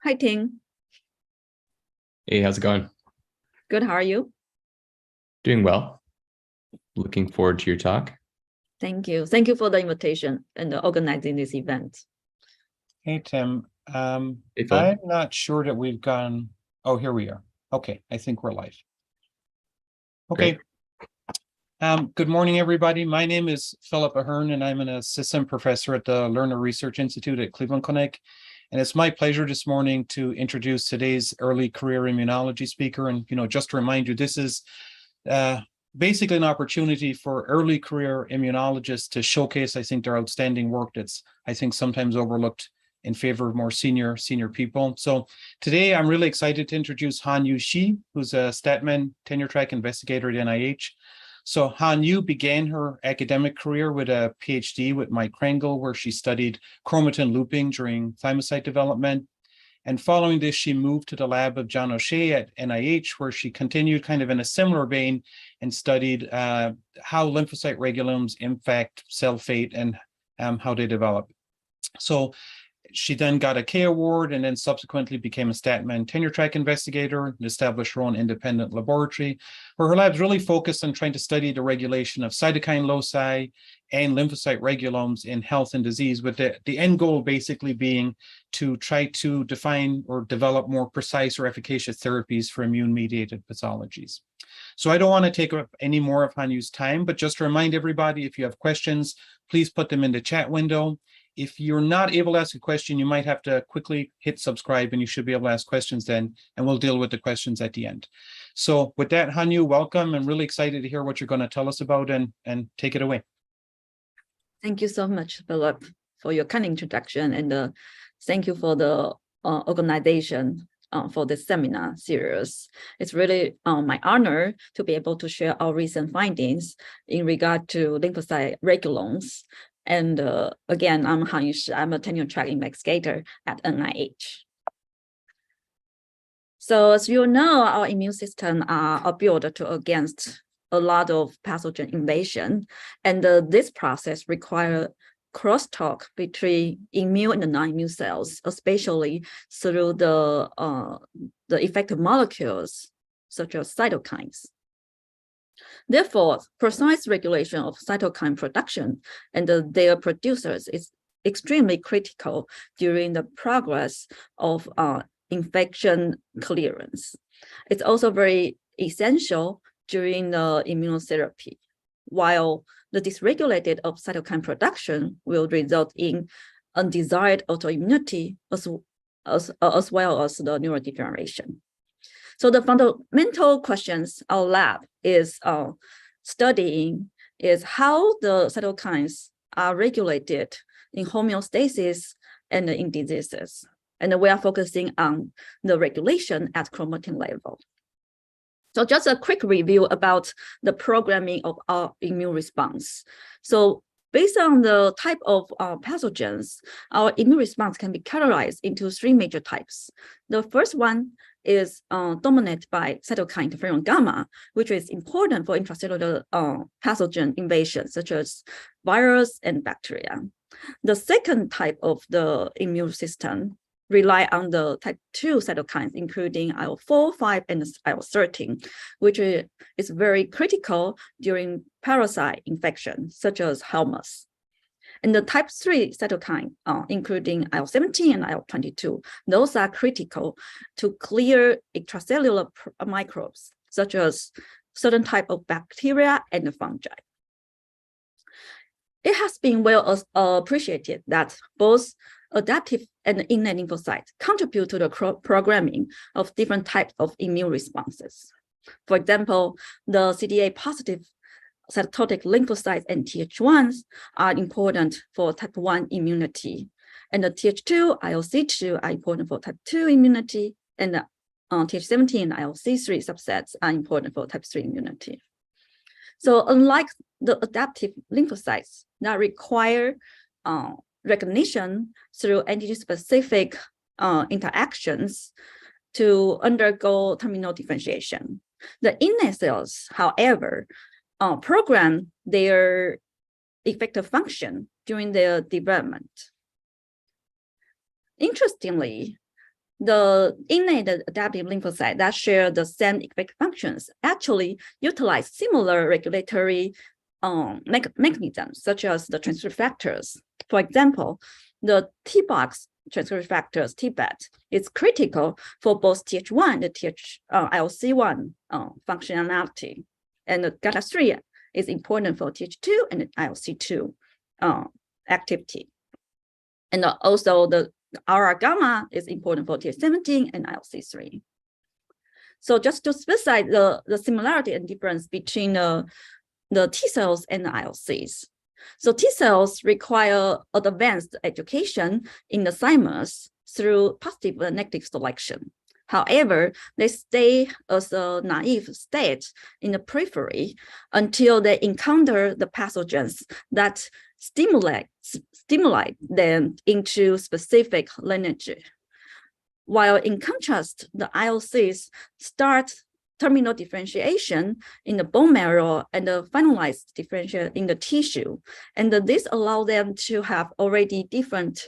Hi, Ting. Hey, how's it going? Good, how are you? Doing well. Looking forward to your talk. Thank you. Thank you for the invitation and organizing this event. Hey, Tim. Hey, Philip. I'm not sure that we've gone. Oh, here we are. Okay, I think we're live. Okay. Good morning, everybody. My name is Philip Ahern, and I'm an assistant professor at the Lerner Research Institute at Cleveland Clinic. And it's my pleasure this morning to introduce today's early career immunology speaker. And, just to remind you, this is basically an opportunity for early career immunologists to showcase, I think, their outstanding work that's, I think, sometimes overlooked in favor of more senior people. So today I'm really excited to introduce Han-Yu Shih, who's a Statman tenure track investigator at NIH. So Han-Yu began her academic career with a PhD with Mike Krangle, where she studied chromatin looping during thymocyte development. And following this, she moved to the lab of John O'Shea at NIH, where she continued kind of in a similar vein and studied how lymphocyte regulums impact cell fate and how they develop. So she then got a K award and then subsequently became a Statman tenure track investigator and established her own independent laboratory, where her lab's really focused on trying to study the regulation of cytokine loci and lymphocyte regulums in health and disease, with the end goal basically being to try to define or develop more precise or efficacious therapies for immune-mediated pathologies. So I don't want to take up any more of Han-Yu's time, but just to remind everybody, if you have questions, please put them in the chat window. If you're not able to ask a question, you might have to quickly hit subscribe and you should be able to ask questions then, and we'll deal with the questions at the end. So with that, Han-Yu, welcome. I'm really excited to hear what you're going to tell us about and take it away. Thank you so much, Philip, for your kind introduction, and thank you for the organization for this seminar series. It's really my honor to be able to share our recent findings in regard to lymphocyte regulums. And again, I'm Han-Yu Shih. I'm a tenure track investigator at NIH. So as you know, our immune system are built against a lot of pathogen invasion. And this process requires crosstalk between immune and non-immune cells, especially through the effective molecules, such as cytokines. Therefore, precise regulation of cytokine production and their producers is extremely critical during the progress of infection clearance. It's also very essential during the immunotherapy, while the dysregulated of cytokine production will result in undesired autoimmunity as well as the neurodegeneration. So the fundamental questions our lab is studying is how the cytokines are regulated in homeostasis and in diseases. And we are focusing on the regulation at chromatin level. So just a quick review about the programming of our immune response. So based on the type of pathogens, our immune response can be categorized into three major types. The first one is dominated by cytokine interferon gamma, which is important for intracellular pathogen invasion, such as virus and bacteria. The second type of the immune system rely on the type 2 cytokines, including IL-4, 5, and IL-13, which is very critical during parasite infection, such as Helminths. And the type 3 cytokine, including IL-17 and IL-22, those are critical to clear extracellular microbes, such as certain type of bacteria and fungi. It has been well appreciated that both adaptive and innate lymphocytes contribute to the programming of different types of immune responses. For example, the CD8 positive cytotoxic lymphocytes and Th1s are important for type 1 immunity. And the Th2, ILC2 are important for type 2 immunity, and the Th17 and ILC3 subsets are important for type 3 immunity. So unlike the adaptive lymphocytes that require recognition through antigen-specific interactions to undergo terminal differentiation, the innate cells, however, program their effective function during their development. Interestingly, the innate adaptive lymphocyte that share the same effector functions actually utilize similar regulatory mechanisms, such as the transcript factors. For example, the T-box transcript factors, TBAT, is critical for both Th1 and ILC1 functionality. And the GATA3 is important for Th2 and ILC2 activity. And also the RR gamma is important for Th17 and ILC3. So just to specify the similarity and difference between the T cells and the ILCs. So T cells require advanced education in the thymus through positive and negative selection. However, they stay as a naive state in the periphery until they encounter the pathogens that stimulate them into specific lineage. While in contrast, the ILCs start terminal differentiation in the bone marrow and the finalized differentiation in the tissue. And this allows them to have already different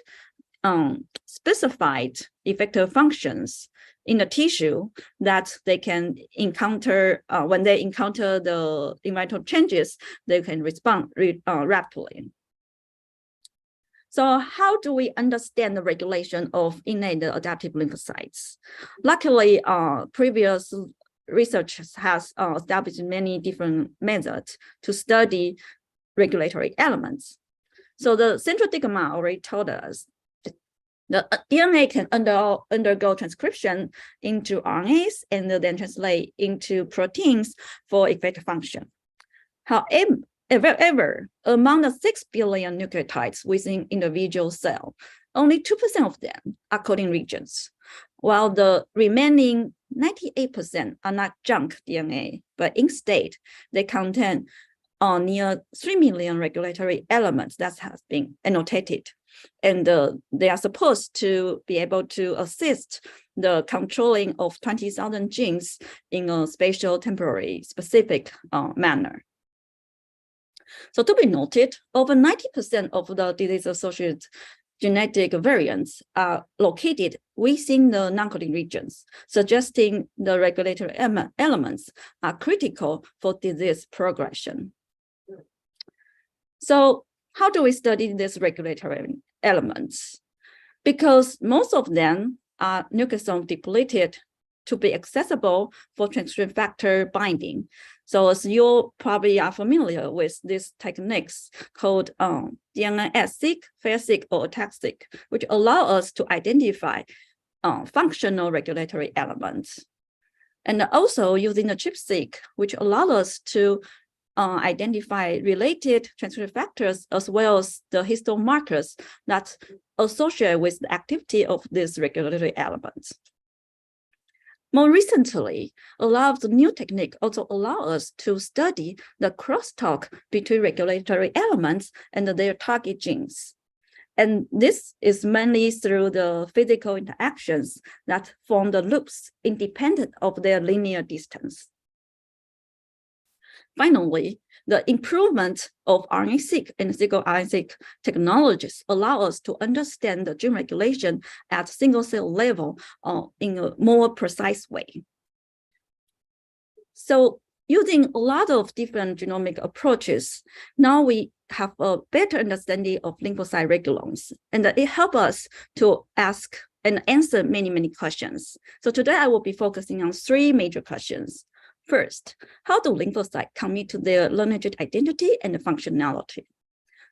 specified effector functions in the tissue that they can encounter when they encounter the environmental changes, they can respond rapidly. So how do we understand the regulation of innate adaptive lymphocytes? Luckily, previous research has established many different methods to study regulatory elements. So the central stigma already told us the DNA can undergo transcription into RNAs and then translate into proteins for effector function. However, among the 6 billion nucleotides within individual cell, only 2% of them are coding regions, while the remaining 98% are not junk DNA, but instead they contain near 3 million regulatory elements that has been annotated. And they are supposed to be able to assist the controlling of 20,000 genes in a spatial temporary specific manner. So to be noted, over 90% of the disease-associated genetic variants are located within the non-coding regions, suggesting the regulatory elements are critical for disease progression. So how do we study these regulatory elements? Because most of them are nucleosome depleted to be accessible for transcript factor binding. So as you probably are familiar with these techniques called DNA-seq, FAIR-seq, or ATAC-seq, which allow us to identify functional regulatory elements. And also using the ChIP-seq, which allow us to identify related transcript factors as well as the histone markers that associate with the activity of these regulatory elements. More recently, a lot of the new techniques also allow us to study the crosstalk between regulatory elements and their target genes. And this is mainly through the physical interactions that form the loops independent of their linear distance. Finally, the improvement of RNA-seq and single-RNA-seq technologies allow us to understand the gene regulation at single-cell level in a more precise way. So using a lot of different genomic approaches, now we have a better understanding of lymphocyte regulons, and it helps us to ask and answer many, many questions. So today I will be focusing on 3 major questions. First, how do lymphocytes commit to their lineage identity and functionality?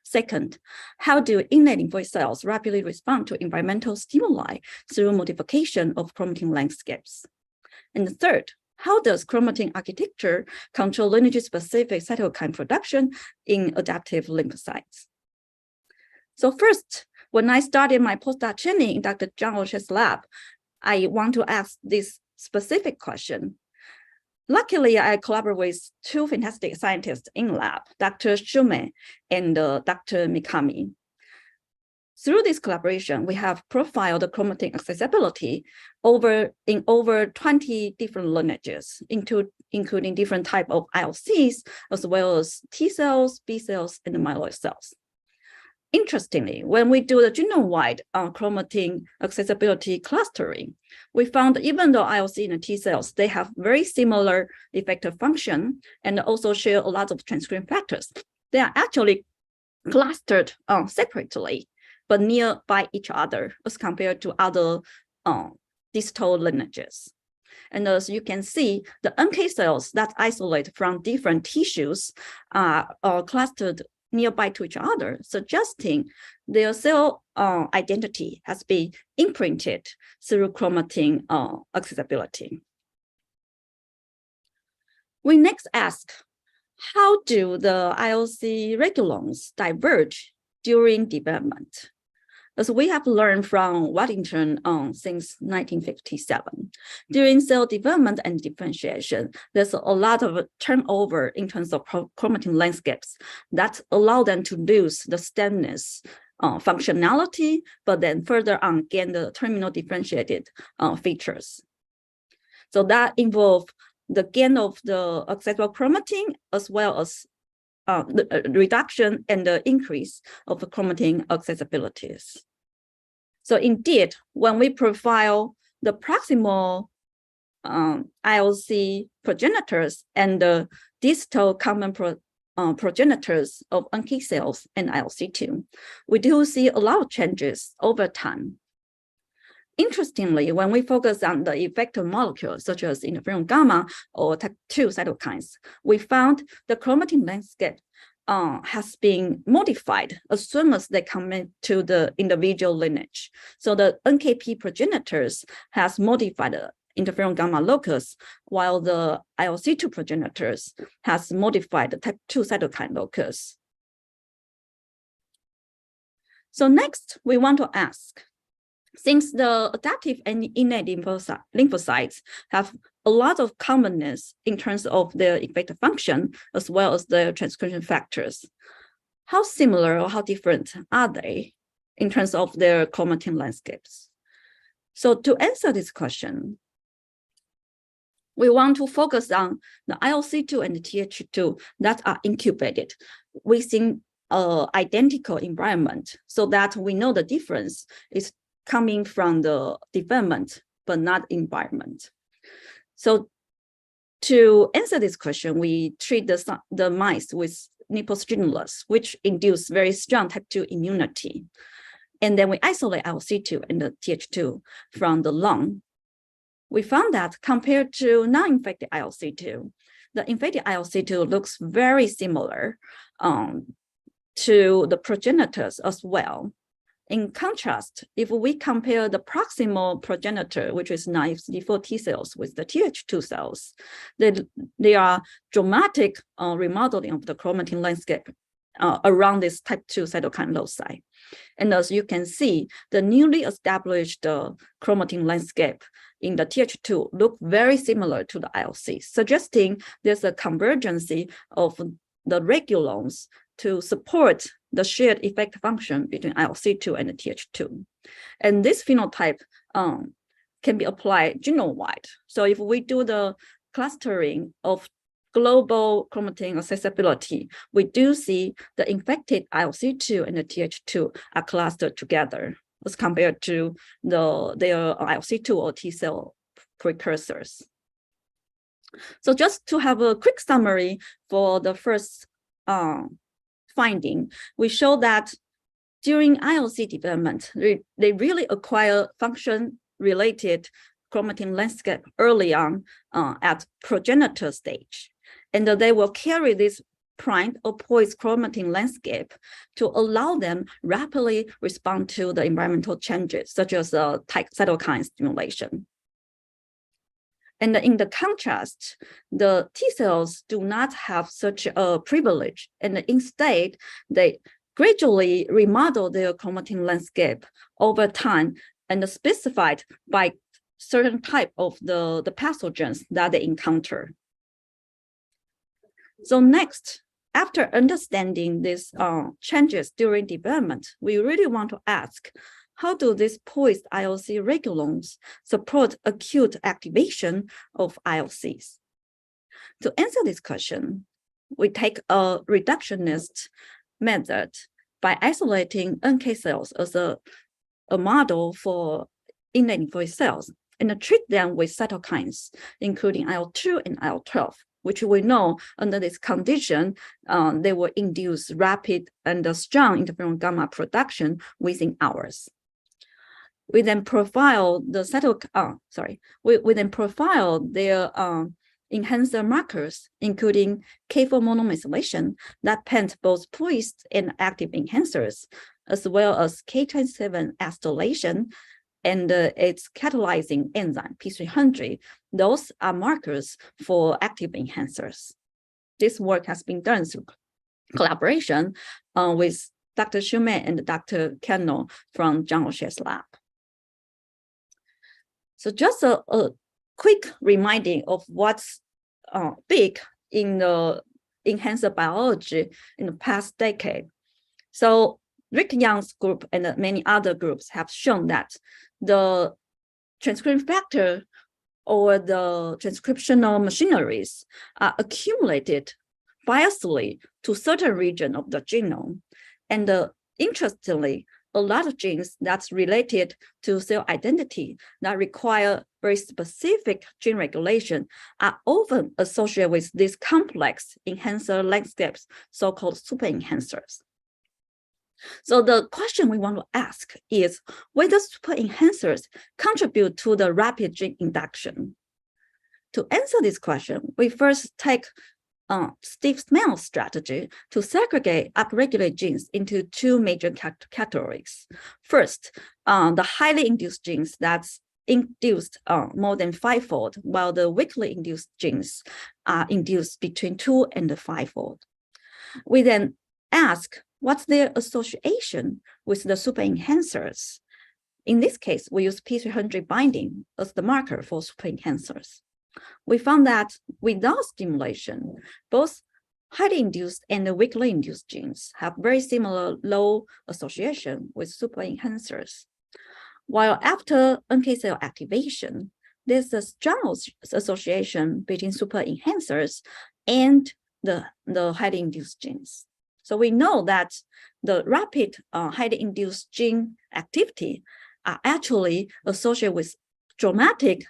Second, how do innate lymphoid cells rapidly respond to environmental stimuli through modification of chromatin landscapes? And third, how does chromatin architecture control lineage-specific cytokine production in adaptive lymphocytes? So first, when I started my postdoc training in Dr. John O'Shea's lab, I want to ask this specific question. Luckily, I collaborate with 2 fantastic scientists in lab, Dr. Shih and Dr. Mikami. Through this collaboration, we have profiled the chromatin accessibility in over 20 different lineages, including different types of ILCs, as well as T cells, B cells, and myeloid cells. Interestingly, when we do the genome-wide chromatin accessibility clustering, we found even though ILC and T cells, they have very similar effector function and also share a lot of transcription factors, they are actually clustered separately, but nearby each other as compared to other distal lineages. And as you can see, the NK cells that isolate from different tissues are clustered nearby to each other, suggesting their cell identity has been imprinted through chromatin accessibility. We next ask, how do the ILC regulons diverge during development? As we have learned from Waddington since 1957, during cell development and differentiation, there's a lot of turnover in terms of chromatin landscapes that allow them to lose the stemness functionality, but then further on gain the terminal differentiated features. So that involves the gain of the accessible chromatin as well as the reduction and the increase of the chromatin accessibilities. So indeed, when we profile the proximal ILC progenitors and the distal common progenitors of NK cells and ILC2, we do see a lot of changes over time. Interestingly, when we focus on the effector molecules such as interferon gamma or type 2 cytokines, we found the chromatin landscape has been modified as soon as they come into the individual lineage. So the NKP progenitors has modified the interferon gamma locus, while the ILC2 progenitors has modified the type 2 cytokine locus. So next, we want to ask, since the adaptive and innate lymphocytes have a lot of commonness in terms of their effector function, as well as their transcription factors, how similar or how different are they in terms of their chromatin landscapes? So to answer this question, we want to focus on the ILC2 and the TH2 that are incubated within an identical environment, so that we know the difference is coming from the development, but not environment. So to answer this question, we treat the mice with nipple stimulus, which induce very strong type 2 immunity. And then we isolate ILC2 and the TH2 from the lung. We found that compared to non-infected ILC2, the infected ILC2 looks very similar to the progenitors as well. In contrast, if we compare the proximal progenitor, which is naive CD4 T cells, with the TH2 cells, they are dramatic remodeling of the chromatin landscape around this type 2 cytokine loci. And as you can see, the newly established chromatin landscape in the TH2 look very similar to the ILC, suggesting there's a convergence of the regulons to support the shared effect function between ILC2 and the TH2. And this phenotype can be applied genome-wide. So if we do the clustering of global chromatin accessibility, we do see the infected ILC2 and the TH2 are clustered together as compared to their ILC2 or T cell precursors. So just to have a quick summary for the first finding, we show that during ILC development, they really acquire function-related chromatin landscape early on at progenitor stage. And they will carry this primed or poised chromatin landscape to allow them rapidly respond to the environmental changes, such as cytokine stimulation. And in the contrast, the T cells do not have such a privilege, and instead they gradually remodel their chromatin landscape over time and specified by certain type of the pathogens that they encounter. So next, after understanding these changes during development, we really want to ask, how do these poised ILC regulons support acute activation of ILCs? To answer this question, we take a reductionist method by isolating NK cells as a model for innate lymphoid cells and treat them with cytokines, including IL-2 and IL-12, which we know under this condition, they will induce rapid and strong interferon gamma production within hours. We then profile the we then profile their enhancer markers, including K4 monomethylation that paint both poised and active enhancers, as well as K27 acetylation and its catalyzing enzyme P300. Those are markers for active enhancers. This work has been done through collaboration with Dr. Schumann and Dr. Kennel from John O'Shea's lab. So just a quick reminding of what's big in the enhancer biology in the past decade. So Rick Young's group and many other groups have shown that the transcription factor or the transcriptional machineries are accumulated biasly to certain region of the genome. And interestingly, a lot of genes that's related to cell identity that require very specific gene regulation are often associated with these complex enhancer landscapes, so-called super enhancers. So the question we want to ask is whether super enhancers contribute to the rapid gene induction. To answer this question, we first take Steve Smell's strategy to segregate upregulate genes into two major categories. First, the highly induced genes that's induced more than 5-fold, while the weakly induced genes are induced between 2 and 5-fold. We then ask what's their association with the super enhancers. In this case, we use P300 binding as the marker for super enhancers. We found that without stimulation, both highly induced and weakly induced genes have very similar low association with super enhancers. While after NK cell activation, there's a strong association between super enhancers and the highly induced genes. So we know that the rapid highly induced gene activity are actually associated with dramatic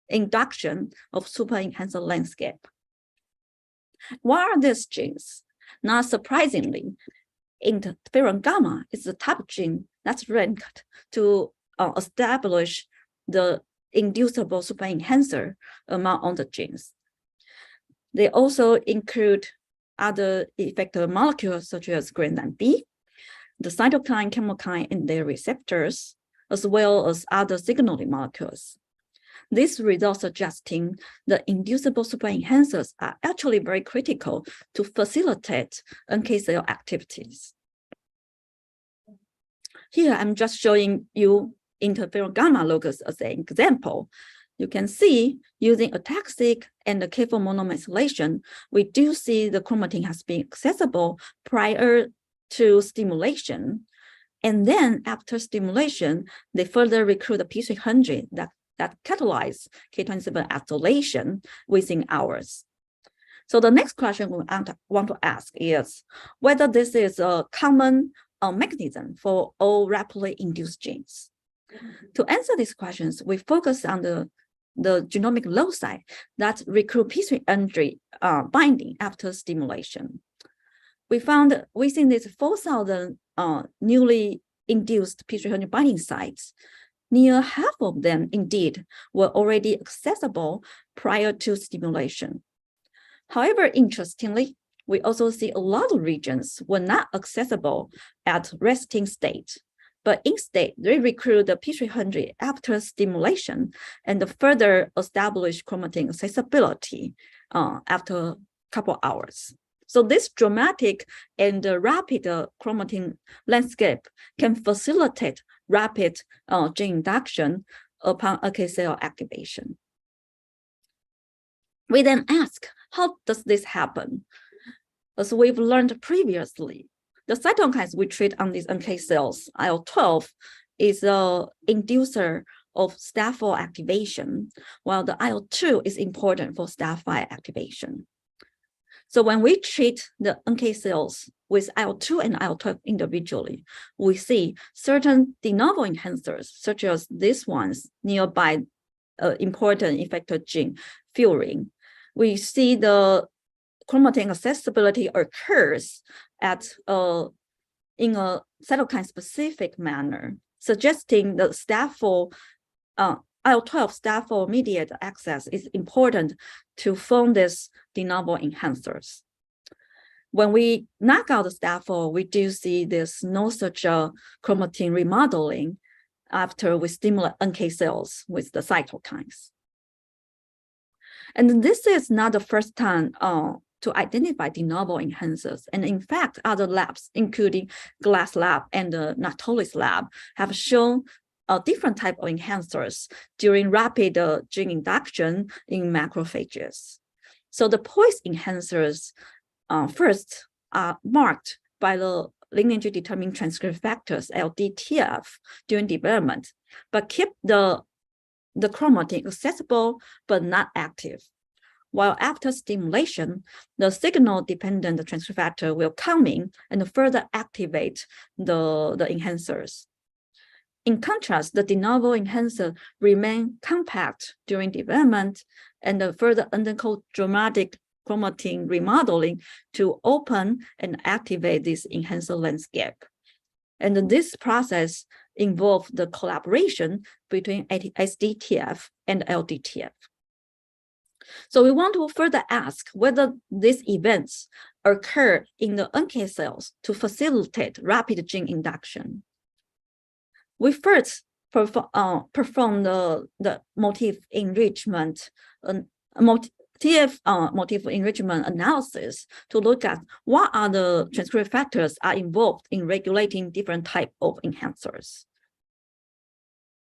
induction of super enhancer landscape. What are these genes? Not surprisingly, interferon gamma is the type of gene that's ranked to establish the inducible super enhancer among all the genes. They also include other effector molecules such as granzyme B, the cytokine, chemokine, and their receptors, as well as other signaling molecules. This result suggesting the inducible super enhancers are actually very critical to facilitate NK cell activities. Here, I'm just showing you interferon gamma locus as an example. You can see using ataxic and the K4 monomethylation, we do see the chromatin has been accessible prior to stimulation. And then after stimulation, they further recruit the P300 that catalyze K27 acetylation within hours. So the next question we want to ask is whether this is a common mechanism for all rapidly induced genes. To answer these questions, we focus on the genomic loci that recruit P300 binding after stimulation. We found within these 4,000 newly induced P300 binding sites, near half of them indeed were already accessible prior to stimulation. However, interestingly, we also see a lot of regions were not accessible at resting state, but instead they recruit the P300 after stimulation and further establish chromatin accessibility after a couple hours. So this dramatic and rapid chromatin landscape can facilitate rapid gene induction upon NK cell activation. We then ask, how does this happen? As we've learned previously, the cytokines we treat on these NK cells, IL-12, is an inducer of STAT4 activation, while the IL-2 is important for STAT5 activation. So when we treat the NK cells with IL-2 and IL-12 individually, we see certain de novo enhancers, such as these ones nearby important effector gene, furin. We see the chromatin accessibility occurs at in a cytokine-specific manner, suggesting the staphyl IL-12 staphyl-mediated access is important to form these de novo enhancers. When we knock out the staphyl, we do see there's no such chromatin remodeling after we stimulate NK cells with the cytokines. And this is not the first time to identify de novo enhancers. And in fact, other labs, including Glass Lab and the Natolis Lab, have shown a different type of enhancers during rapid gene induction in macrophages. So the poised enhancers first are marked by the lineage determining transcript factors, LDTF, during development, but keep the chromatin accessible but not active. While after stimulation, the signal-dependent transcript factor will come in and further activate the enhancers. In contrast, the de novo enhancer remain compact during development and further undergo dramatic chromatin remodeling to open and activate this enhancer landscape. And this process involves the collaboration between SDTF and LDTF. So we want to further ask whether these events occur in the NK cells to facilitate rapid gene induction. We first perform the motif enrichment motif enrichment analysis to look at what are the transcript factors are involved in regulating different types of enhancers.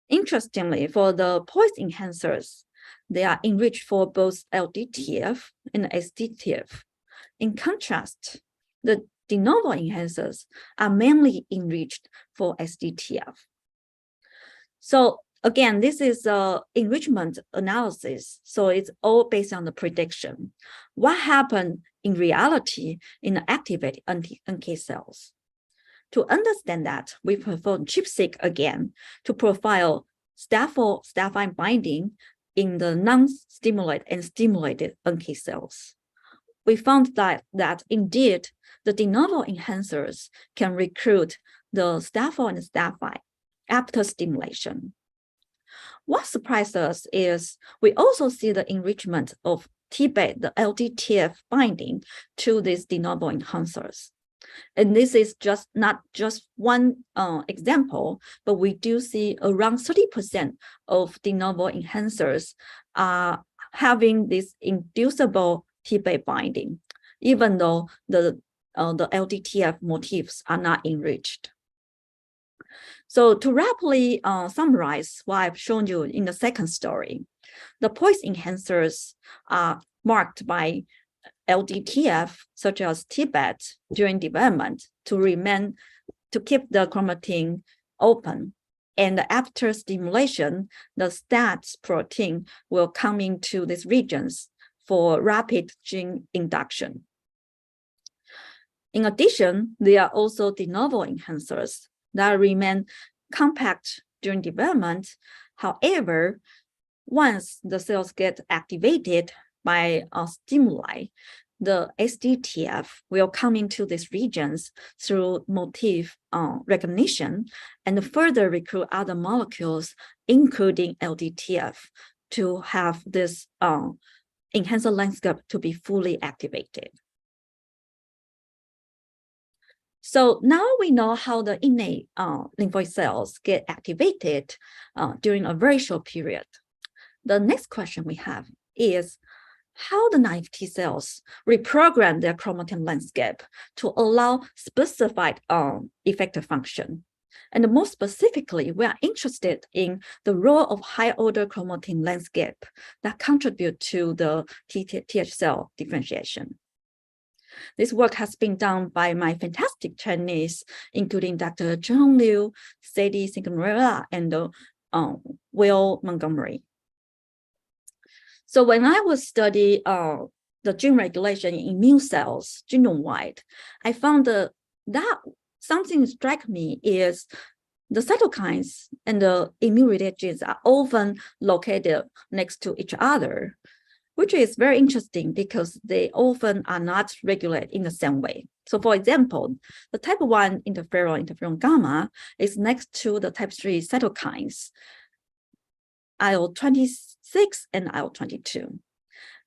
Interestingly, for the poised enhancers, they are enriched for both LDTF and SDTF. In contrast, the de novo enhancers are mainly enriched for SDTF. So again, this is an enrichment analysis, so it's all based on the prediction. What happened in reality in the activated NK cells? To understand that, we perform ChIP-seq again to profile staphyl binding in the non-stimulated and stimulated NK cells. We found that indeed the de novo enhancers can recruit the staphyl and staphyte after stimulation. What surprised us is we also see the enrichment of Tbet, the LDTF binding to these de novo enhancers. And this is not just one example, but we do see around 30% of de novo enhancers are having this inducible Tbet binding, even though the LDTF motifs are not enriched. So to rapidly summarize what I've shown you in the second story, the poised enhancers are marked by LDTF, such as Tbet, during development to keep the chromatin open. And after stimulation, the STAT protein will come into these regions for rapid gene induction. In addition, there are also de novo enhancers that remain compact during development. However, once the cells get activated by stimuli, the SDTF will come into these regions through motif recognition and further recruit other molecules, including LDTF, to have this enhancer landscape to be fully activated. So now we know how the innate lymphoid cells get activated during a very short period. The next question we have is how the naive T cells reprogram their chromatin landscape to allow specified effector function. And more specifically, we are interested in the role of high-order chromatin landscape that contribute to the TH cell differentiation. This work has been done by my fantastic Chinese, including Dr. Zheng Liu, Sadie Signorella, and Will Montgomery. So when I was studying the the gene regulation in immune cells genome-wide, I found that something strike me is the cytokines and the immune-related genes are often located next to each other, which is very interesting because they often are not regulated in the same way. So for example, the type 1 interferon gamma is next to the type 3 cytokines, IL-26 and IL-22.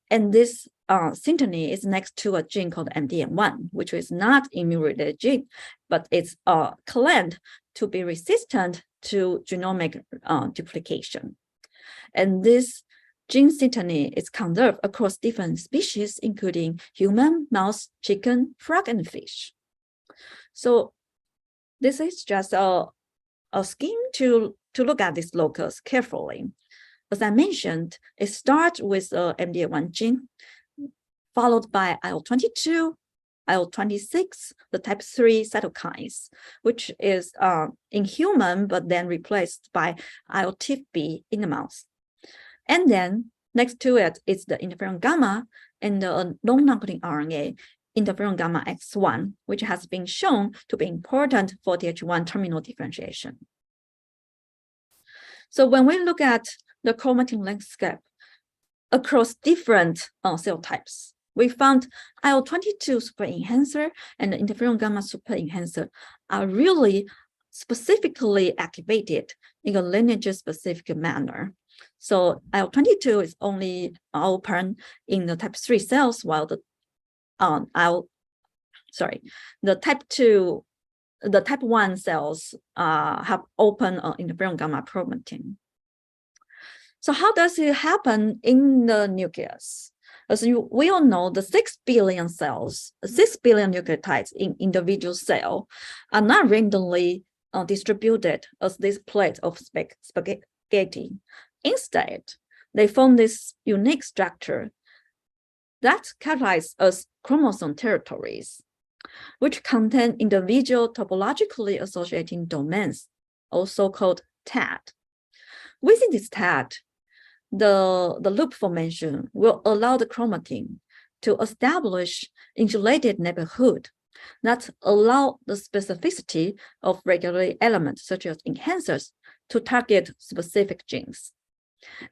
And this synteny is next to a gene called MDM1, which is not immune-related gene, but it's claimed to be resistant to genomic duplication. And this gene synteny is conserved across different species, including human, mouse, chicken, frog, and fish. So this is just a scheme to look at this locus carefully. As I mentioned, it starts with MDM1 gene, followed by IL-22, IL-26, the type 3 cytokines, which is in human, but then replaced by IL-TIFB in the mouse. And then next to it is the interferon gamma and the non-nucleotide RNA, interferon gamma X1, which has been shown to be important for Th1 terminal differentiation. So when we look at the chromatin landscape across different cell types, we found IL-22 super enhancer and the interferon gamma super enhancer are really specifically activated in a lineage-specific manner. So IL-22 is only open in the type 3 cells, while the type 1 cells have open interferon gamma chromatin. So how does it happen in the nucleus? As we all know, the 6 billion cells, 6 billion nucleotides in individual cell are not randomly distributed as this plate of spaghetti. Instead, they form this unique structure that's characterized as chromosome territories, which contain individual topologically associating domains, also called TAD. Within this TAD, the loop formation will allow the chromatin to establish insulated neighborhood that allow the specificity of regulatory elements such as enhancers to target specific genes.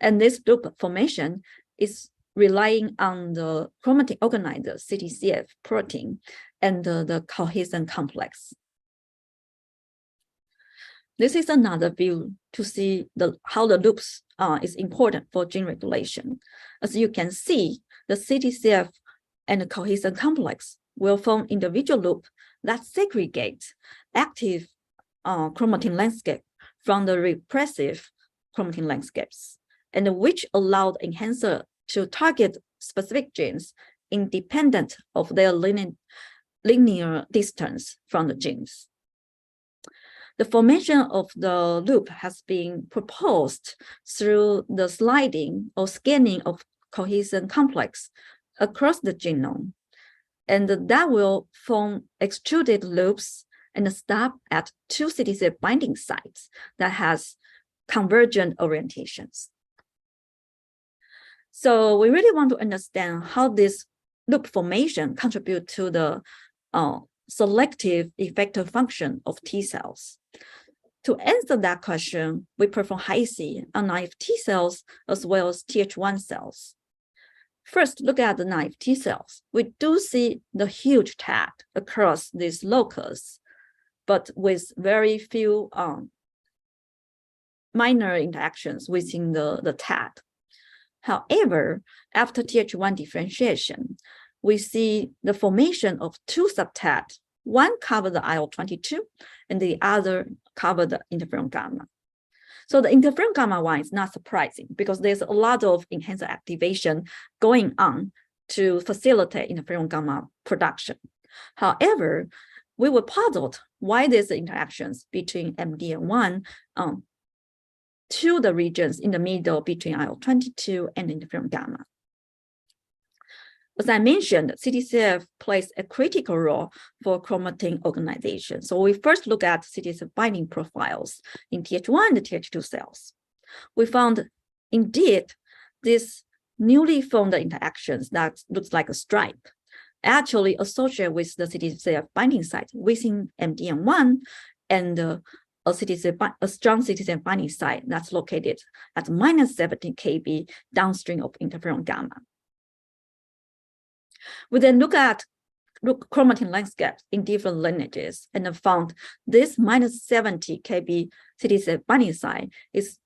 And this loop formation is relying on the chromatin organizer CTCF protein and the cohesion complex. This is another view to see how the loops is important for gene regulation. As you can see, the CTCF and the cohesion complex will form individual loop that segregates active chromatin landscape from the repressive chromatin landscapes, and which allow the enhancer to target specific genes independent of their linear distance from the genes. The formation of the loop has been proposed through the sliding or scanning of cohesion complex across the genome, and that will form extruded loops and stop at 2 CTCF binding sites that has convergent orientations. So we really want to understand how this loop formation contribute to the selective effector function of T cells. To answer that question, we perform Hi-C on naive T cells as well as Th1 cells. First, look at the naive T cells. We do see the huge TAD across this locus, but with very few minor interactions within the TAD. However, after Th1 differentiation, we see the formation of 2 sub-TAD. One cover the IL-22 and the other cover the interferon gamma. So the interferon gamma one is not surprising because there's a lot of enhancer activation going on to facilitate interferon gamma production. However, we will posit why there's interactions between MDM1 to the regions in the middle between IL-22 and interferon gamma. As I mentioned, CTCF plays a critical role for chromatin organization. So we first look at CTCF binding profiles in Th1 and Th2 cells. We found, indeed, this newly formed interactions that looks like a stripe actually associated with the CTCF binding site within MDM1 and a strong CTCF binding site that's located at -17 kb downstream of interferon gamma. We then look chromatin landscapes in different lineages and found this -70 kb CTCF binding site is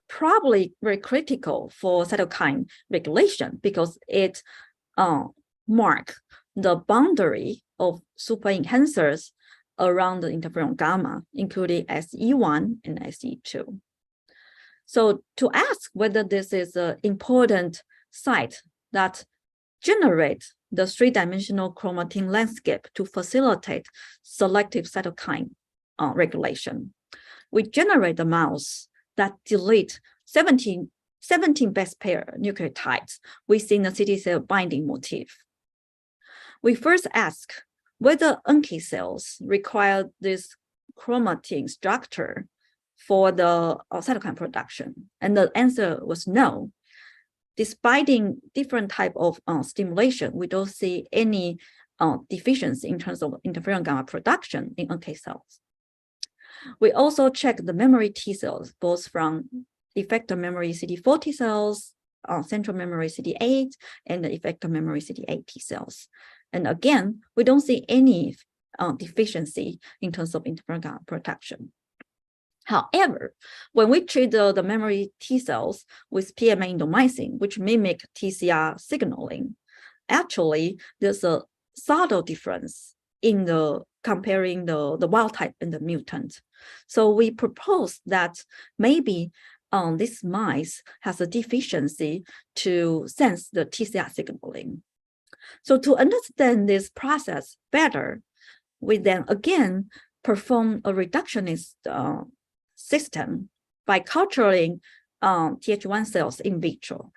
probably very critical for cytokine regulation because it marks the boundary of super enhancers around the interferon gamma, including SE1 and SE2. So to ask whether this is an important site that generates the three-dimensional chromatin landscape to facilitate selective cytokine regulation, we generate a mouse that delete 17 base pair nucleotides within the CTCL binding motif. We first ask whether NK cells require this chromatin structure for the cytokine production, and the answer was no. Despite different type of stimulation, we don't see any deficiency in terms of interferon gamma production in NK cells. We also check the memory T cells, both from effector memory CD4 T cells, central memory CD8, and the effector memory CD8 T cells. And again, we don't see any deficiency in terms of interferon gamma production. However, when we treat the memory T cells with PMA indomycin, which mimic TCR signaling, actually there's a subtle difference in comparing the wild type and the mutant. So we propose that maybe this mice has a deficiency to sense the TCR signaling. So to understand this process better, we then again perform a reductionist system by culturing Th1 cells in vitro.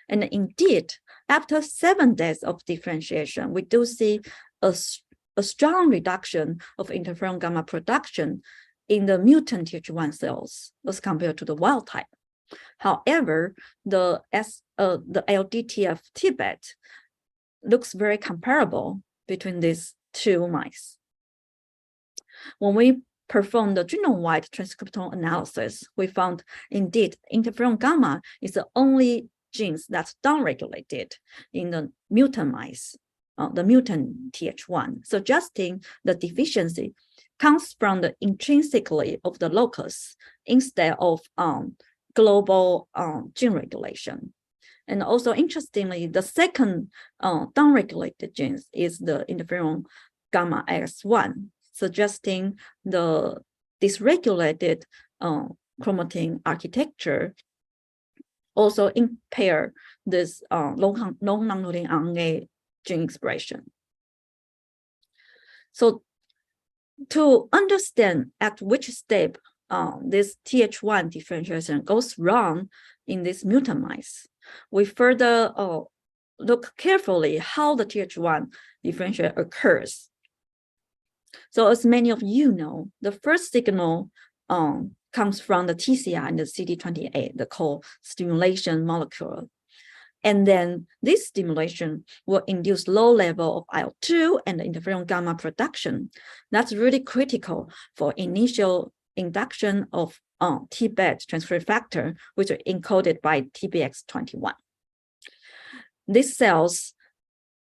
And indeed, after 7 days of differentiation, we do see a strong reduction of interferon gamma production in the mutant Th1 cells as compared to the wild type. However, the LDTF Tibet looks very comparable between these two mice. When we performed the genome-wide transcriptome analysis, we found indeed interferon gamma is the only genes that's downregulated in the mutant mice, the mutant Th1, suggesting the deficiency comes from the intrinsically of the locus instead of global gene regulation. And also interestingly, the second downregulated gene is the interferon gamma X1, suggesting the dysregulated chromatin architecture also impair this non-non-coding RNA gene expression. So to understand at which step this Th1 differentiation goes wrong in this mutant mice, we further look carefully how the Th1 differentiation occurs. So as many of you know, the first signal comes from the TCR and the CD28, the co-stimulation molecule. And then this stimulation will induce low level of IL-2 and the interferon gamma production. That's really critical for initial induction of Tbet transfer factor, which are encoded by TBX21. These cells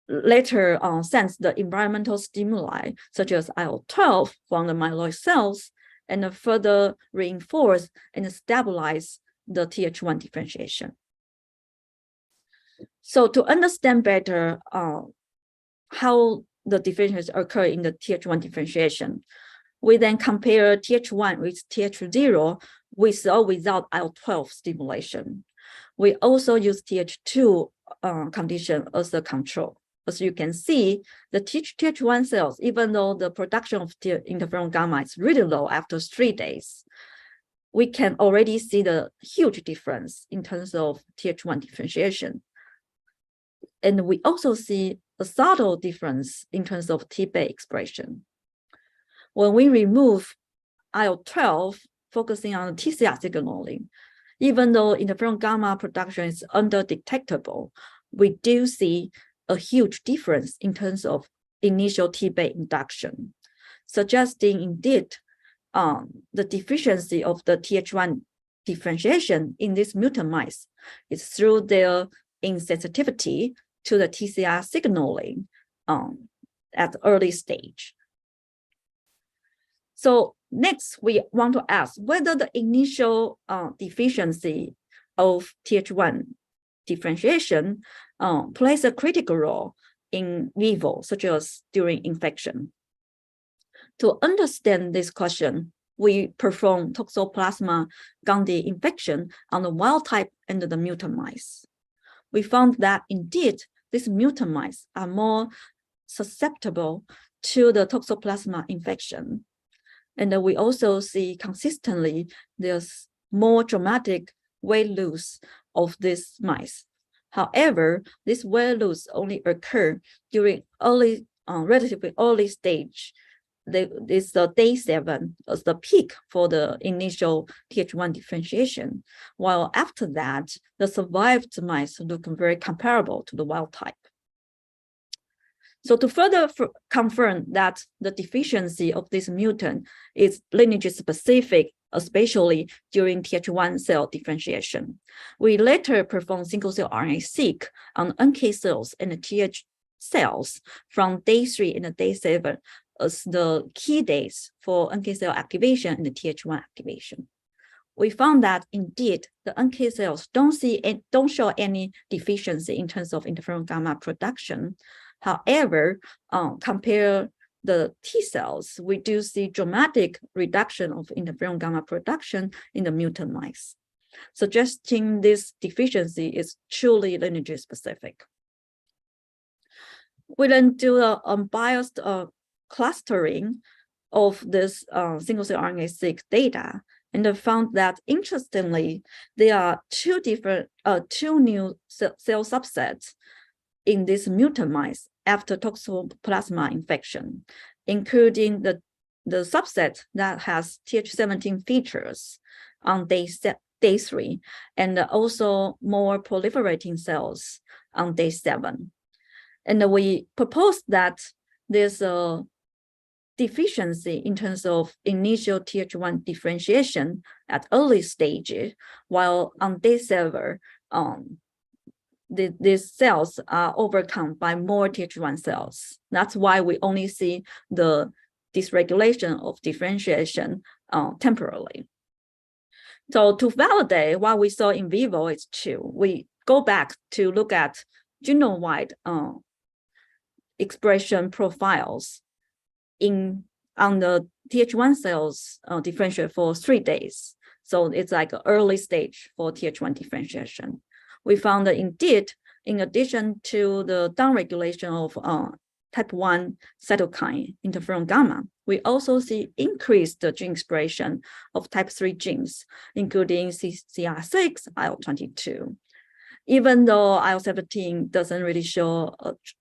later sense the environmental stimuli, such as IL-12 from the myeloid cells, and further reinforce and stabilize the Th1 differentiation. So to understand better how the differentiation occur in the Th1 differentiation, we then compare Th1 with Th0 with or without IL-12 stimulation. We also use Th2 condition as a control. As you can see, the Th1 cells, even though the production of interferon gamma is really low after 3 days, we can already see the huge difference in terms of Th1 differentiation. And we also see a subtle difference in terms of Tbet expression. When we remove IL-12, focusing on TCR signaling, even though interferon gamma production is undetectable, we do see a huge difference in terms of initial T-bait induction, suggesting indeed the deficiency of the Th1 differentiation in these mutant mice is through their insensitivity to the TCR signaling at early stage. So next, we want to ask whether the initial deficiency of Th1 differentiation plays a critical role in vivo, such as during infection. To understand this question, we perform Toxoplasma gondii infection on the wild type and the mutant mice. We found that indeed these mutant mice are more susceptible to the Toxoplasma infection. And we also see consistently there's more dramatic weight loss of these mice. However, this weight loss only occur during relatively early stage. It's the day 7 as the peak for the initial Th1 differentiation, while after that, the survived mice look very comparable to the wild type. So to further confirm that the deficiency of this mutant is lineage specific, especially during Th1 cell differentiation, we later performed single-cell RNA-seq on NK cells and the Th cells from day 3 and day 7 as the key days for NK cell activation and the Th1 activation. We found that indeed the NK cells don't show any deficiency in terms of interferon gamma production. However, compare the T cells, we do see dramatic reduction of interferon gamma production in the mutant mice, suggesting this deficiency is truly lineage specific. We then do a unbiased clustering of this single-cell RNA-seq data, and found that interestingly, there are two new cell subsets in these mutant mice after Toxoplasma infection, including the subset that has Th17 features on day 3, and also more proliferating cells on day 7. And we propose that there's a deficiency in terms of initial Th1 differentiation at early stages, while on day 7, these cells are overcome by more Th1 cells. That's why we only see the dysregulation of differentiation temporarily. So to validate what we saw in vivo is true, we go back to look at genome-wide expression profiles on the Th1 cells differentiate for 3 days. So it's like an early stage for Th1 differentiation. We found that indeed, in addition to the downregulation of type 1 cytokine interferon gamma, we also see increased gene expression of type 3 genes, including CCR6, IL-22. Even though IL-17 doesn't really show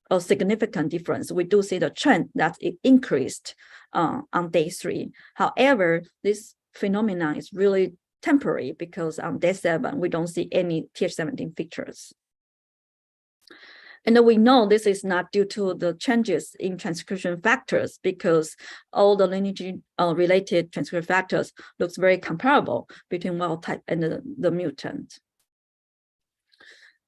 a significant difference, we do see the trend that it increased on day 3. However, this phenomenon is really temporary because on day 7, we don't see any Th17 features. And we know this is not due to the changes in transcription factors because all the lineage-related transcription factors looks very comparable between wild type and the mutant.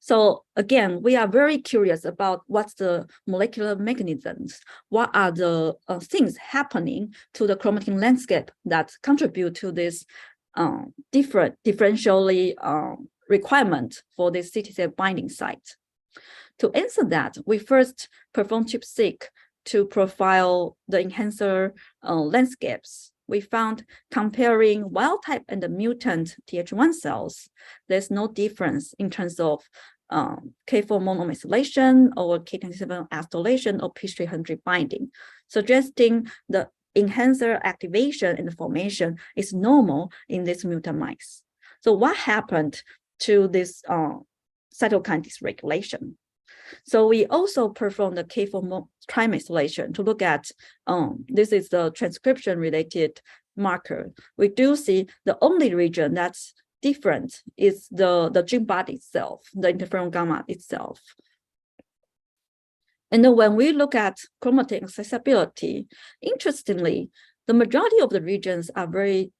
So again, we are very curious about what's the molecular mechanisms, what are the things happening to the chromatin landscape that contribute to this differentially requirement for this CTCF binding site. To answer that, we first perform ChIP-seq to profile the enhancer landscapes. We found comparing wild type and the mutant Th1 cells, there's no difference in terms of K4 monomethylation or K27 acetylation or P300 binding, suggesting the enhancer activation and formation is normal in these mutant mice. So what happened to this cytokine dysregulation? So we also performed the K4 trimethylation to look at, this is the transcription related marker. We do see the only region that's different is the gene body itself, the interferon gamma itself. And then when we look at chromatin accessibility, interestingly, the majority of the regions are very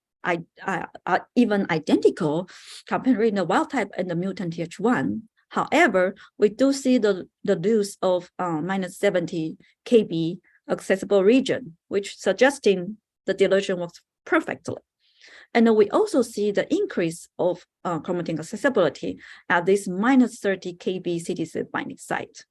are even identical comparing the wild type and the mutant Th1. However, we do see the loss of -70 kb accessible region, which suggesting the deletion works perfectly. And then we also see the increase of chromatin accessibility at this -30 kb CTCF binding site.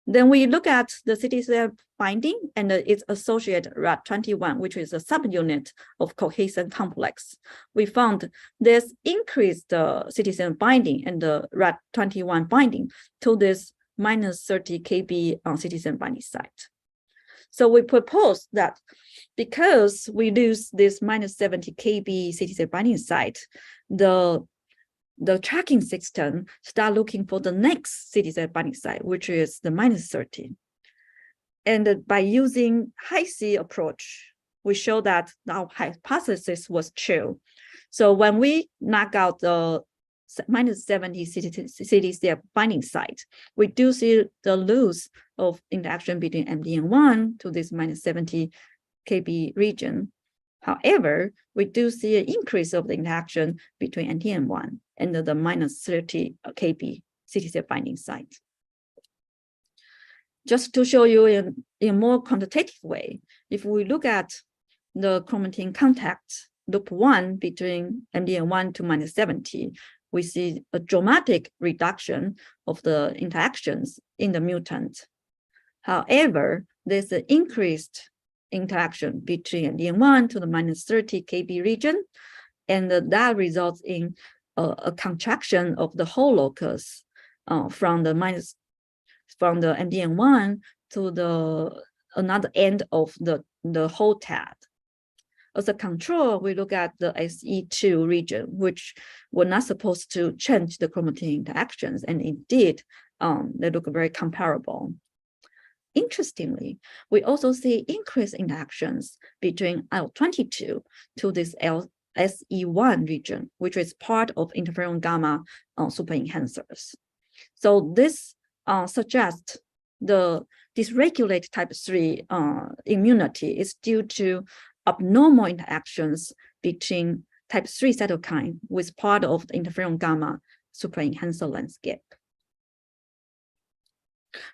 Then we look at the CTCF binding and its associated RAD21, which is a subunit of cohesin complex. We found this increased the CTCF binding and the RAD21 binding to this -30 kb CTCF binding site. So we propose that because we lose this -70 kb CTCF binding site, the tracking system start looking for the next CTCF binding site, which is the -30. And by using Hi-C approach, we show that our hypothesis was true. So when we knock out the -70 CTCF binding site, we do see the loss of interaction between MDM1 to this -70 kb region. However, we do see an increase of the interaction between NTM1 and the -30 kb CTCF binding site. Just to show you in a more quantitative way, if we look at the chromatin contact loop 1 between MDM1 to -70, we see a dramatic reduction of the interactions in the mutant. However, there's an increased interaction between MDM1 to the -30 kb region, and that results in a contraction of the whole locus from the MDM1 to the another end of the whole TAD. As a control, we look at the SE2 region, which were not supposed to change the chromatin interactions, and indeed, they look very comparable. Interestingly, we also see increased interactions between IL-22 to this SE1 region, which is part of interferon gamma super enhancers. So this suggests the dysregulated type 3 immunity is due to abnormal interactions between type 3 cytokine with part of the interferon gamma super enhancer landscape.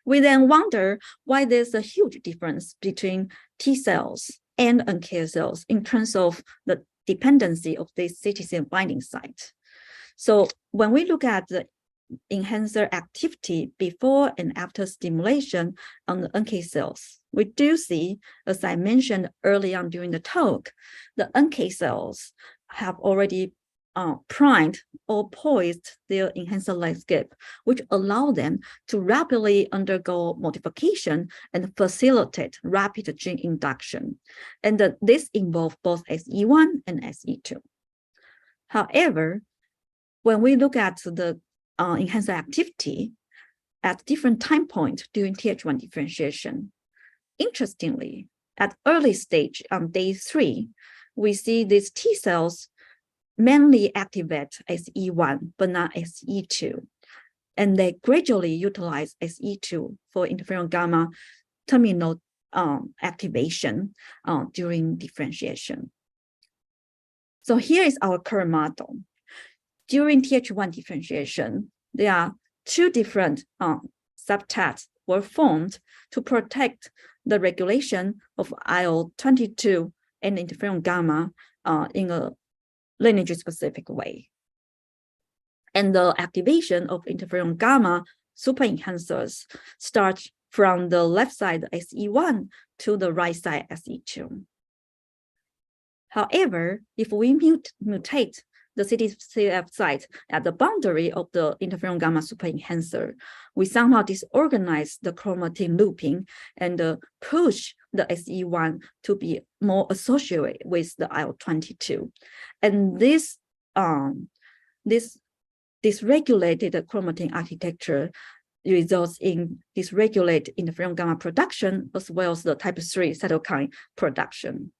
We then wonder why there's a huge difference between T cells and NK cells in terms of the dependency of this CTCF binding site. So when we look at the enhancer activity before and after stimulation on the NK cells, we do see, as I mentioned early on during the talk, the NK cells have already primed or poised their enhancer landscape, which allow them to rapidly undergo modification and facilitate rapid gene induction. And this involves both SE1 and SE2. However, when we look at the enhancer activity at different time points during Th1 differentiation, interestingly, at early stage on day 3, we see these T cells mainly activate SE1, but not SE2. And they gradually utilize SE2 for interferon gamma terminal activation during differentiation. So here is our current model. During Th1 differentiation, there are 2 different subtypes were formed to protect the regulation of IL-22 and interferon gamma in a lineage-specific way. And the activation of interferon gamma super enhancers starts from the left side SE1 to the right side SE2. However, if we mutate the CTCF site at the boundary of the interferon gamma super enhancer, we somehow disorganize the chromatin looping and push the SE1 to be more associated with the IL-22. And this dysregulated chromatin architecture results in dysregulated interferon gamma production as well as the type 3 cytokine production.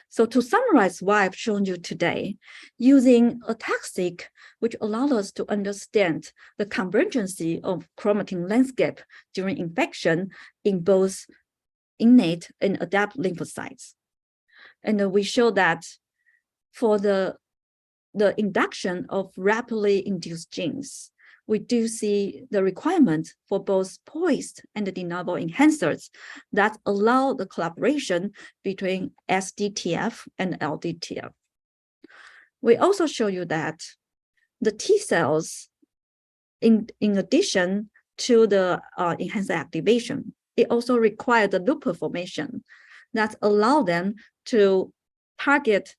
So to summarize what I've shown you today, using a tactic which allows us to understand the convergence of chromatin landscape during infection in both innate and adaptive lymphocytes. And we show that for the induction of rapidly induced genes, we do see the requirement for both poised and de novo enhancers that allow the collaboration between SDTF and LDTF. We also show you that the T cells, in addition to the enhancer activation, it also requires the loop formation that allow them to target,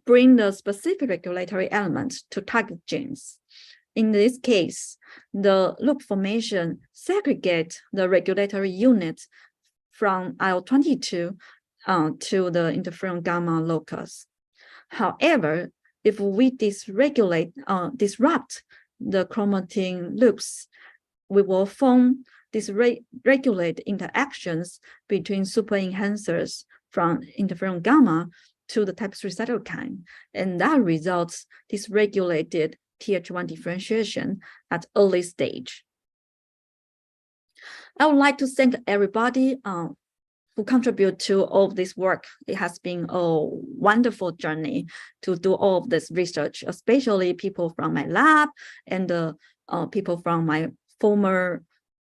bring the specific regulatory elements to target genes. In this case, the loop formation segregate the regulatory units from IL-22 to the interferon gamma locus. However, if we disrupt the chromatin loops, we will form dysregulate interactions between super enhancers from interferon gamma to the type 3 cytokine, and that results dysregulated Th1 differentiation at early stage. I would like to thank everybody who contribute to all of this work. It has been a wonderful journey to do all of this research, especially people from my lab and people from my former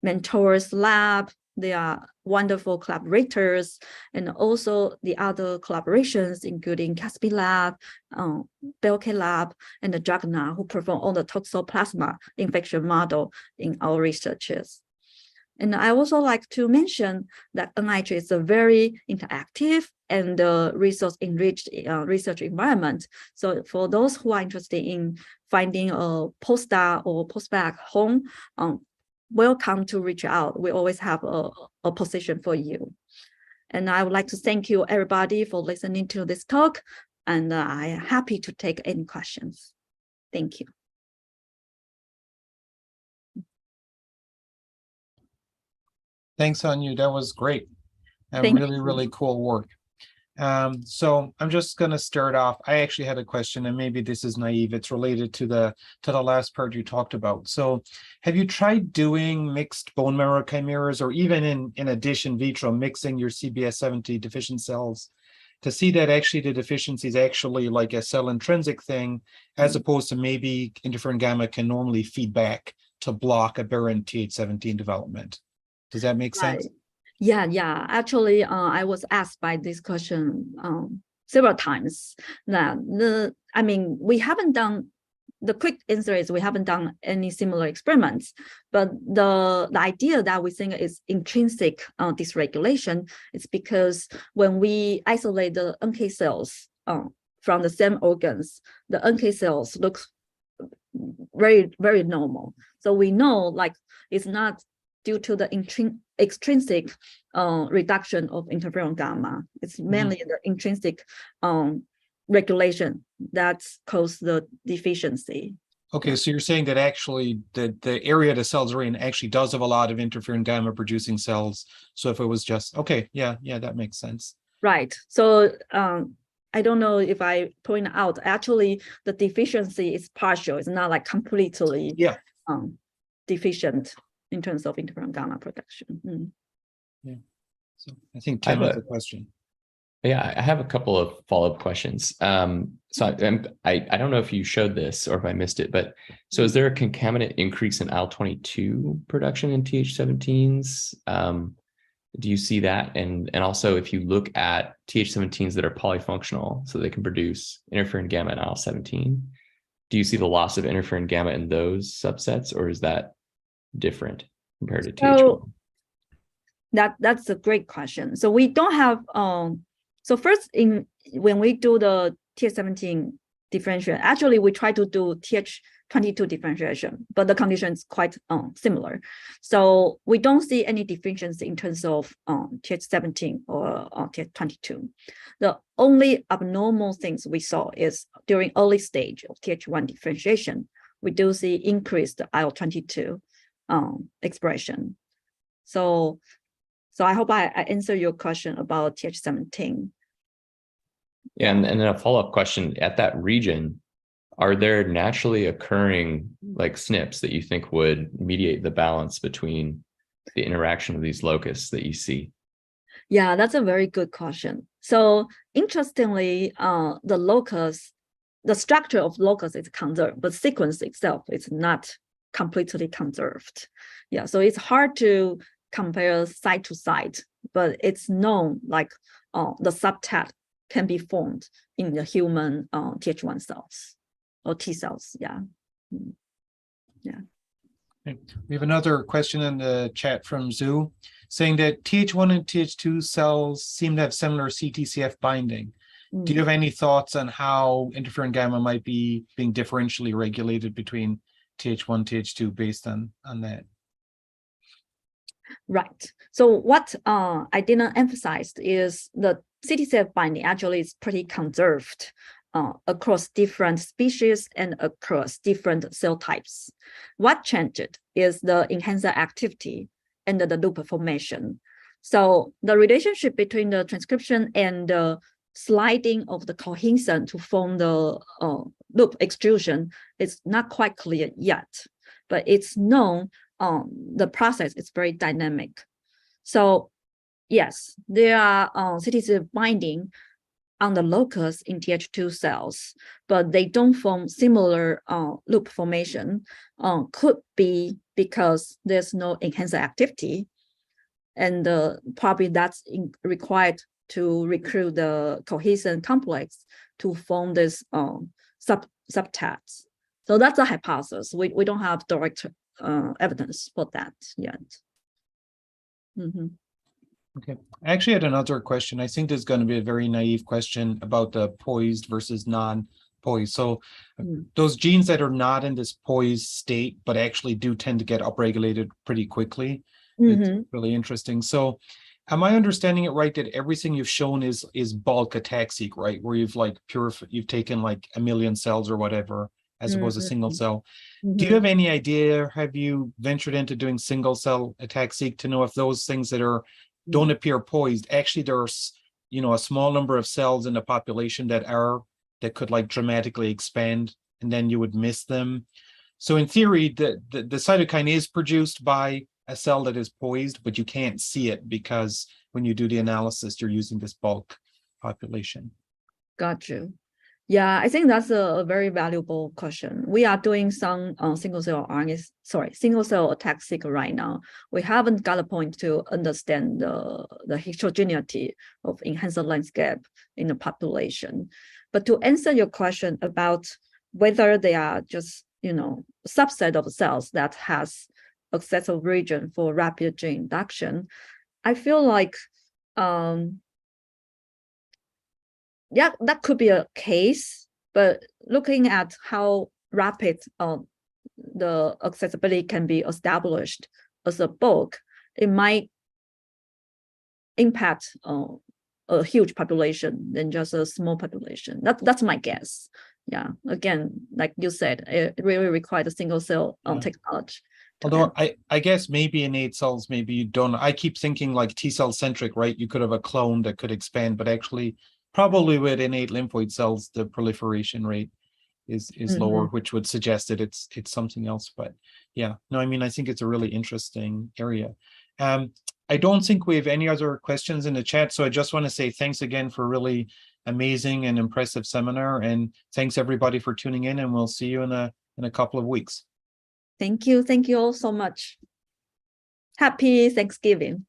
mentors' lab. They are wonderful collaborators, and also the other collaborations, including Caspi Lab, Belke Lab, and the Jagna, who perform all the toxoplasma infection model in our researches. And I also like to mention that NIH is a very interactive and resource-enriched research environment. So for those who are interested in finding a postdoc or postback home, welcome to reach out. We always have a position for you. And I would like to thank you, everybody, for listening to this talk. And I am happy to take any questions. Thank you. Thanks, Anu. That was great. Thank Really, you. really cool work. So I'm just going to start off. I actually had a question, and maybe this is naive. It's related to the last part you talked about. So have you tried doing mixed bone marrow chimeras, or even in addition vitro, mixing your CBS70 deficient cells to see that actually the deficiency is actually like a cell intrinsic thing, as opposed to maybe interferon gamma can normally feed back to block aberrant Th17 development? Does that make sense? Right. Yeah. Actually, I was asked by this question several times. That we haven't done. The quick answer is we haven't done any similar experiments, but the idea that we think is intrinsic dysregulation is because when we isolate the NK cells from the same organs, the NK cells look very, very normal. So we know like it's not due to the extrinsic reduction of interferon gamma. It's mainly the intrinsic regulation that causes the deficiency. Okay, so you're saying that actually the area the cells are in actually does have a lot of interferon gamma producing cells. So if it was just, okay, yeah, that makes sense. Right. So I don't know if I point out, actually the deficiency is partial. It's not like completely deficient in terms of interferon gamma production. Yeah. So I think Tim has a question. Yeah, I have a couple of follow-up questions. So I don't know if you showed this or if I missed it, but so is there a concomitant increase in IL-22 production in Th17s? Do you see that? And also if you look at Th17s that are polyfunctional, so they can produce interferon gamma and IL-17, do you see the loss of interferon gamma in those subsets, or is that different compared to Th1? So that's a great question. So we don't have so first, when we do the Th17 differentiation, actually we try to do Th22 differentiation, but the condition is quite similar. So we don't see any deficiency in terms of Th17 or Th22. The only abnormal things we saw is during early stage of Th1 differentiation, we do see increased IL-22 expression. So I hope I answer your question about Th17. Yeah, and then a follow-up question, at that region, are there naturally occurring like SNPs that you think would mediate the balance between the interaction of these locusts that you see? Yeah, that's a very good question. So interestingly, the structure of locus is conserved, but sequence itself is not completely conserved. Yeah, so it's hard to compare site to site, but it's known like the subtype can be formed in the human Th1 cells or T cells. Yeah. Yeah. Okay. We have another question in the chat from Zoo saying that Th1 and Th2 cells seem to have similar CTCF binding. Do you have any thoughts on how interferon gamma might be being differentially regulated between Th1, Th2 based on that? Right. So what I didn't emphasize is the CTCF binding actually is pretty conserved across different species and across different cell types. What changed is the enhancer activity and the loop formation. So the relationship between the transcription and the sliding of the cohesion to form the loop extrusion is not quite clear yet, but it's known the process is very dynamic. So yes, there are CTCF binding on the locus in Th2 cells, but they don't form similar loop formation. Could be because there's no enhancer activity, and probably that's required to recruit the cohesion complex to form this subtypes. So that's a hypothesis. We don't have direct evidence for that yet. Okay, I actually had another question. I think there's going to be a very naive question about the poised versus non-poised. So those genes that are not in this poised state, but actually do tend to get upregulated pretty quickly. It's really interesting. So am I understanding it right that everything you've shown is bulk ATAC-seq, right? Where you've like you've taken like 1 million cells or whatever, as opposed to single cell. Do you have any idea, have you ventured into doing single cell ATAC-seq to know if those things that don't appear poised, actually there's, a small number of cells in the population that could like dramatically expand and then you would miss them? So in theory, the cytokine is produced by a cell that is poised, but you can't see it because when you do the analysis, you're using this bulk population. Got you. Yeah, I think that's a very valuable question. We are doing some single cell ATAC-seq right now. We haven't got a point to understand the heterogeneity of enhancer landscape in the population. But to answer your question about whether they are just, subset of cells that has accessible region for rapid gene induction, I feel like yeah, that could be a case, but looking at how rapid the accessibility can be established as a bulk, it might impact a huge population than just a small population. That's my guess. Yeah, again, like you said, it really requires a single cell technology. Although I guess maybe innate cells, maybe you don't. I keep thinking like T cell centric, right? You could have a clone that could expand, but actually probably with innate lymphoid cells, the proliferation rate is lower, which would suggest that it's something else. But yeah, no, I mean, I think it's a really interesting area. I don't think we have any other questions in the chat. So I just want to say thanks again for a really amazing and impressive seminar. And thanks everybody for tuning in, and we'll see you in a couple of weeks. Thank you. Thank you all so much. Happy Thanksgiving.